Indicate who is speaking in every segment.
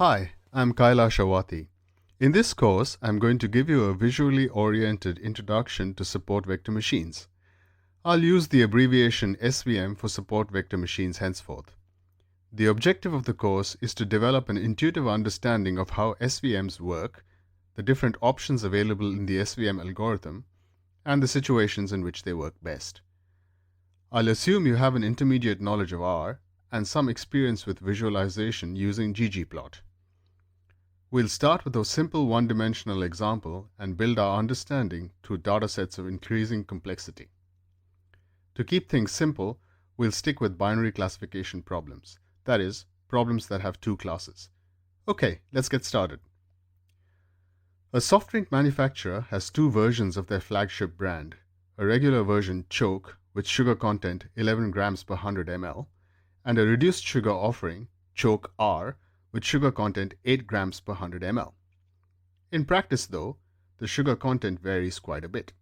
Speaker 1: Hi, I'm Kailash Awati. In this course, I'm going to give you a visually oriented introduction to support vector machines. I'll use the abbreviation SVM for support vector machines henceforth. The objective of the course is to develop an intuitive understanding of how SVMs work, the different options available in the SVM algorithm, and the situations in which they work best. I'll assume you have an intermediate knowledge of R and some experience with visualization using ggplot. We'll start with a simple one-dimensional example and build our understanding through datasets of increasing complexity. To keep things simple, we'll stick with binary classification problems, that is, problems that have two classes. Okay, let's get started. A soft drink manufacturer has two versions of their flagship brand, a regular version Choke with sugar content 11 grams per 100 ml, and a reduced sugar offering, Choke R, with sugar content 8 grams per 100 ml. In practice though, the sugar content varies quite a bit.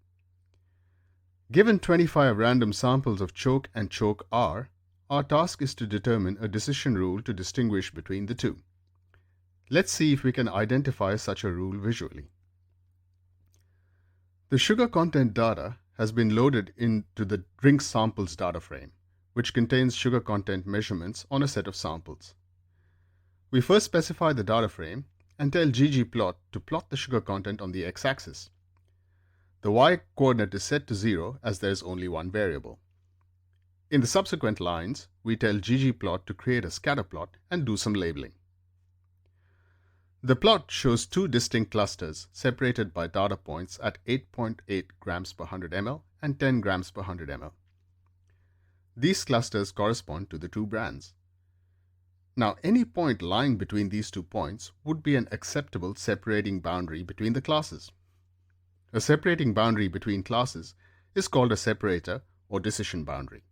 Speaker 1: Given 25 random samples of Choke and Choke R, our task is to determine a decision rule to distinguish between the two. Let's see if we can identify such a rule visually. The sugar content data has been loaded into the drink samples data frame, which contains sugar content measurements on a set of samples. We first specify the data frame and tell ggplot to plot the sugar content on the x-axis. The y-coordinate is set to 0 as there is only one variable. In the subsequent lines, we tell ggplot to create a scatter plot and do some labeling. The plot shows two distinct clusters separated by data points at 8.8 grams per 100 ml and 10 grams per 100 ml. These clusters correspond to the two brands. Now, any point lying between these 2 points would be an acceptable separating boundary between the classes. A separating boundary between classes is called a separator or decision boundary.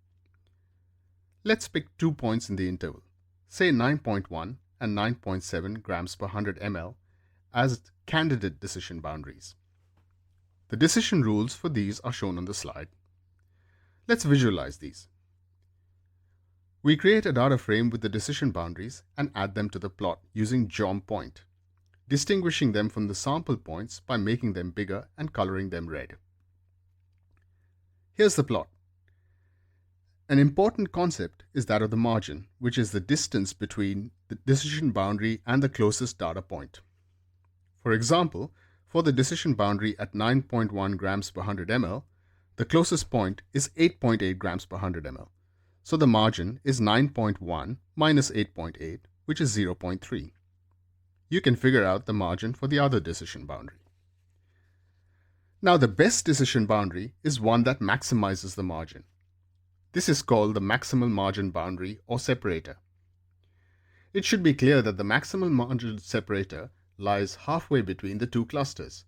Speaker 1: Let's pick 2 points in the interval, say 9.1 and 9.7 grams per 100 ml as candidate decision boundaries. The decision rules for these are shown on the slide. Let's visualize these. We create a data frame with the decision boundaries and add them to the plot using geom_point, distinguishing them from the sample points by making them bigger and coloring them red. Here's the plot. An important concept is that of the margin, which is the distance between the decision boundary and the closest data point. For example, for the decision boundary at 9.1 grams per 100 ml, the closest point is 8.8 grams per 100 ml. So the margin is 9.1 minus 8.8, which is 0.3. You can figure out the margin for the other decision boundary. Now the best decision boundary is one that maximizes the margin. This is called the maximal margin boundary or separator. It should be clear that the maximal margin separator lies halfway between the two clusters.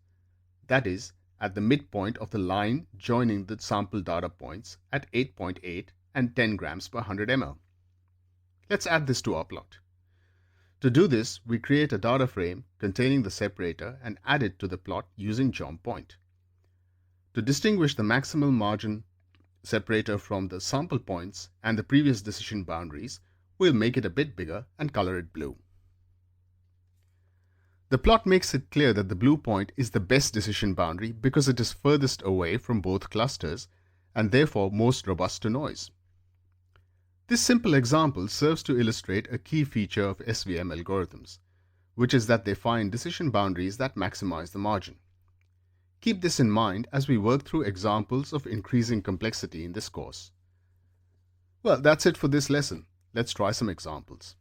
Speaker 1: That is, at the midpoint of the line joining the sample data points at 8.8 and 10 grams per 100 ml. Let's add this to our plot. To do this, we create a data frame containing the separator and add it to the plot using geom_point. To distinguish the maximal margin separator from the sample points and the previous decision boundaries, we'll make it a bit bigger and color it blue. The plot makes it clear that the blue point is the best decision boundary because it is furthest away from both clusters and therefore most robust to noise. This simple example serves to illustrate a key feature of SVM algorithms, which is that they find decision boundaries that maximize the margin. Keep this in mind as we work through examples of increasing complexity in this course. Well, that's it for this lesson. Let's try some examples.